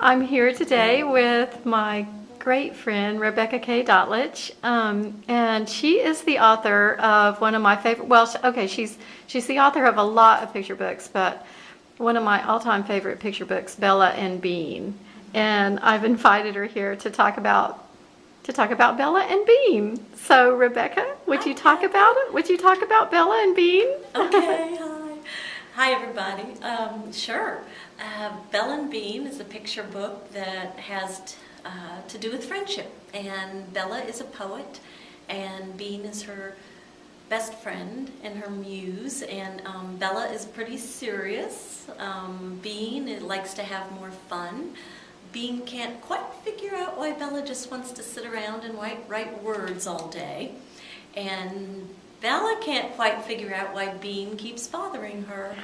I'm here today with my great friend Rebecca Kai Dotlich, and she is the author of one of my favorite. Well, okay, she's the author of a lot of picture books, but one of my all-time favorite picture books, Bella and Bean. And I've invited her here to talk about Bella and Bean. So, Rebecca, would you talk about it? Would you talk about Bella and Bean? Okay, hi. Hi, everybody. Sure. Bella and Bean is a picture book that has to do with friendship. And Bella is a poet, and Bean is her best friend and her muse. And Bella is pretty serious. Bean likes to have more fun. Bean can't quite figure out why Bella just wants to sit around and write words all day. And Bella can't quite figure out why Bean keeps bothering her.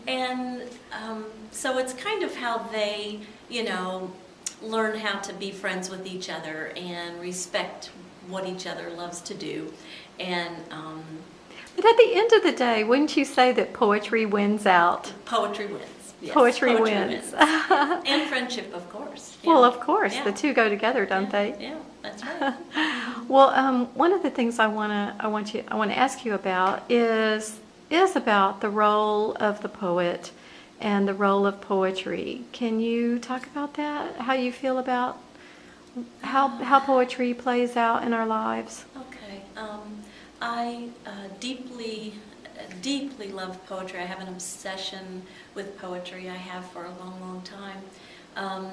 And so it's kind of how they, learn how to be friends with each other and respect what each other loves to do. And but at the end of the day, wouldn't you say that poetry wins out? Poetry wins. Yes, poetry wins. Yes. And friendship, of course. Yeah. Well, of course, the two go together, don't they? Yeah, that's right. Well, one of the things I want to ask you about is about the role of the poet and the role of poetry. Can you talk about that? How you feel about how poetry plays out in our lives? Okay. I deeply love poetry. I have an obsession with poetry. I have for a long, long time.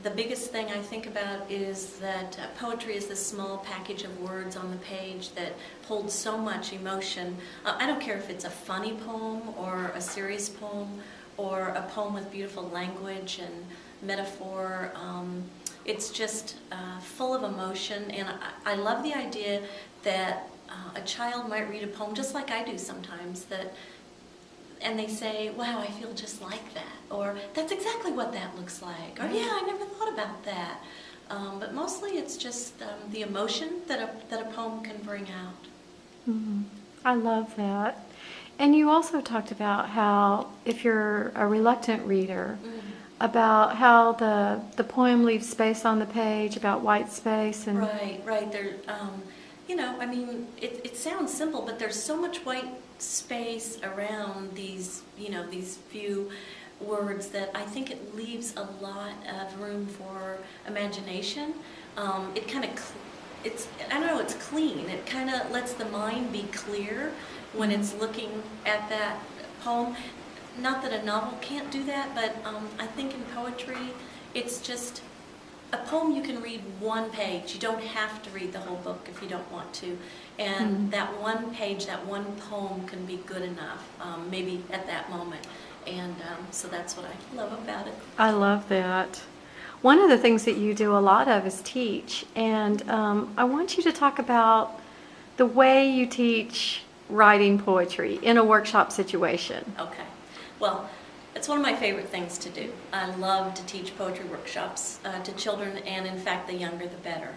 The biggest thing I think about is that poetry is this small package of words on the page that holds so much emotion. I don't care if it's a funny poem or a serious poem or a poem with beautiful language and metaphor. It's just full of emotion, and I love the idea that a child might read a poem just like I do sometimes, and they say, wow, I feel just like that, or that's exactly what that looks like, or yeah, I never thought about that. But mostly it's just the emotion that a poem can bring out. Mm-hmm. I love that. And you also talked about how, if you're a reluctant reader, about how the poem leaves space on the page, about white space. And Right. There, it sounds simple, but there's so much white space around these few words that I think it leaves a lot of room for imagination. It kind of, it's clean. It kind of lets the mind be clear when it's looking at that poem. Not that a novel can't do that, but I think in poetry, it's just a poem you can read one page. You don't have to read the whole book if you don't want to. And that one page, that one poem can be good enough, maybe at that moment. And so that's what I love about it. I love that. One of the things that you do a lot of is teach. And I want you to talk about the way you teach writing poetry in a workshop situation. Okay. Well, it's one of my favorite things to do. I love to teach poetry workshops to children, and in fact, the younger the better.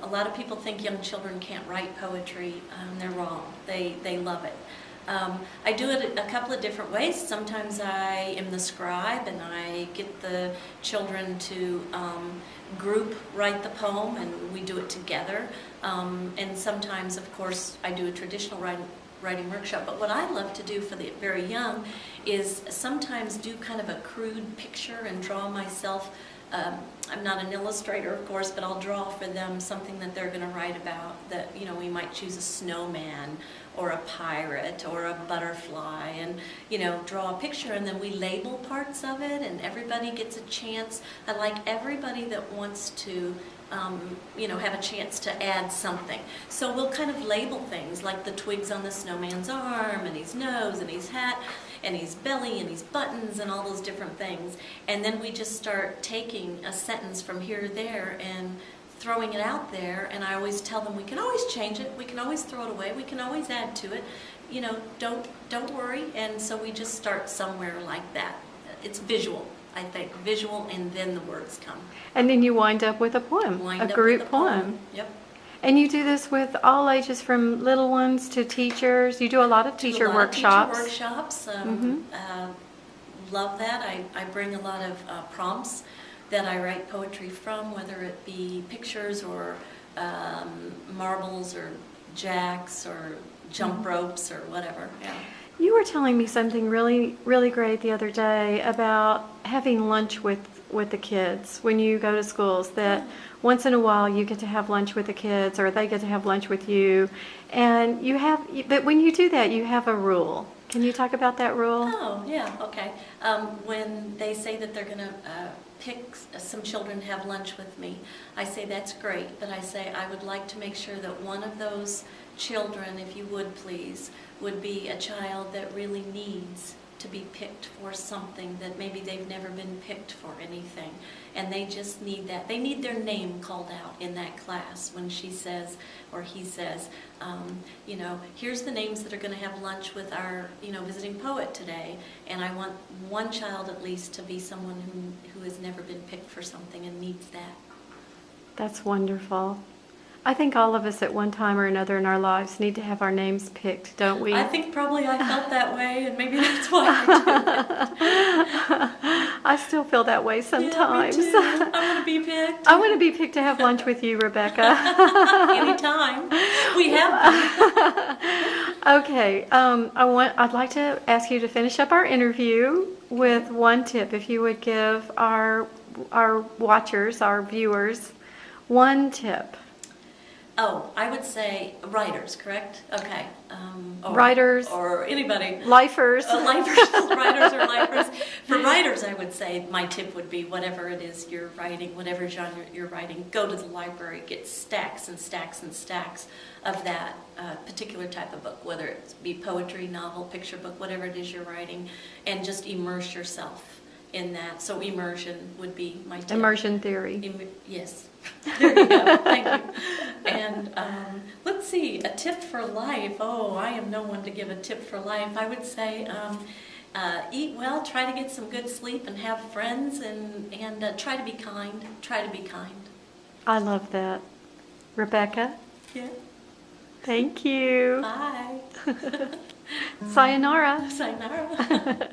A lot of people think young children can't write poetry. They're wrong. They love it. I do it a couple of different ways. Sometimes I am the scribe, and I get the children to group write the poem, and we do it together. And sometimes, of course, I do a traditional writing workshop. But what I love to do for the very young is sometimes do kind of a crude picture and draw myself. I'm not an illustrator, of course, but I'll draw for them something that they're going to write about. That, we might choose a snowman or a pirate or a butterfly, and draw a picture, and then we label parts of it, and everybody gets a chance. I like everybody that wants to have a chance to add something. So we'll kind of label things like the twigs on the snowman's arm, and his nose, and his hat, and his belly, and his buttons, and all those different things. And then we just start taking a sentence from here or there and throwing it out there. And I always tell them, we can always change it, we can always throw it away, we can always add to it. Don't worry. And so we just start somewhere like that. It's visual. I think visual, and then the words come. And then you wind up with a poem, a group poem. Yep. And you do this with all ages, from little ones to teachers. You do a lot of teacher workshops. Teacher workshops. love that. I bring a lot of prompts that I write poetry from, whether it be pictures or marbles or jacks or jump ropes or whatever. Yeah. You were telling me something really, really great the other day about having lunch with the kids when you go to schools, that once in a while you get to have lunch with the kids or they get to have lunch with you. And but when you do that, you have a rule. Can you talk about that rule? Oh, yeah, okay. When they say that they're going to pick some children to have lunch with me, I say that's great, but I say I would like to make sure that one of those children, if you would please, would be a child that really needs to be picked for something, that maybe they've never been picked for anything, and they just need that. They need their name called out in that class when she says, or he says, you know, here's the names that are going to have lunch with our, you know, visiting poet today, and I want one child at least to be someone who has never been picked for something and needs that. That's wonderful. I think all of us at one time or another in our lives need to have our names picked, don't we? I think probably I felt that way, and maybe that's why I do it. I still feel that way sometimes. Yeah, me too. I want to be picked. I want to be picked to have lunch with you, Rebecca. Anytime. We have them. Okay, I'd like to ask you to finish up our interview with one tip. If you would give our watchers, our viewers, one tip. Oh, I would say writers, correct? Okay. Writers. Or anybody. Lifers. Lifers, writers or lifers. For writers, I would say my tip would be whatever it is you're writing, whatever genre you're writing, go to the library, get stacks and stacks and stacks of that particular type of book, whether it be poetry, novel, picture book, whatever it is you're writing, and just immerse yourself in that. So immersion would be my tip. Immersion theory. Yes. There you go. Thank you. And let's see, a tip for life. Oh, I am no one to give a tip for life. I would say eat well, try to get some good sleep, and have friends, and try to be kind. Try to be kind. I love that. Rebecca? Yeah. Thank you. Bye. Sayonara. Sayonara.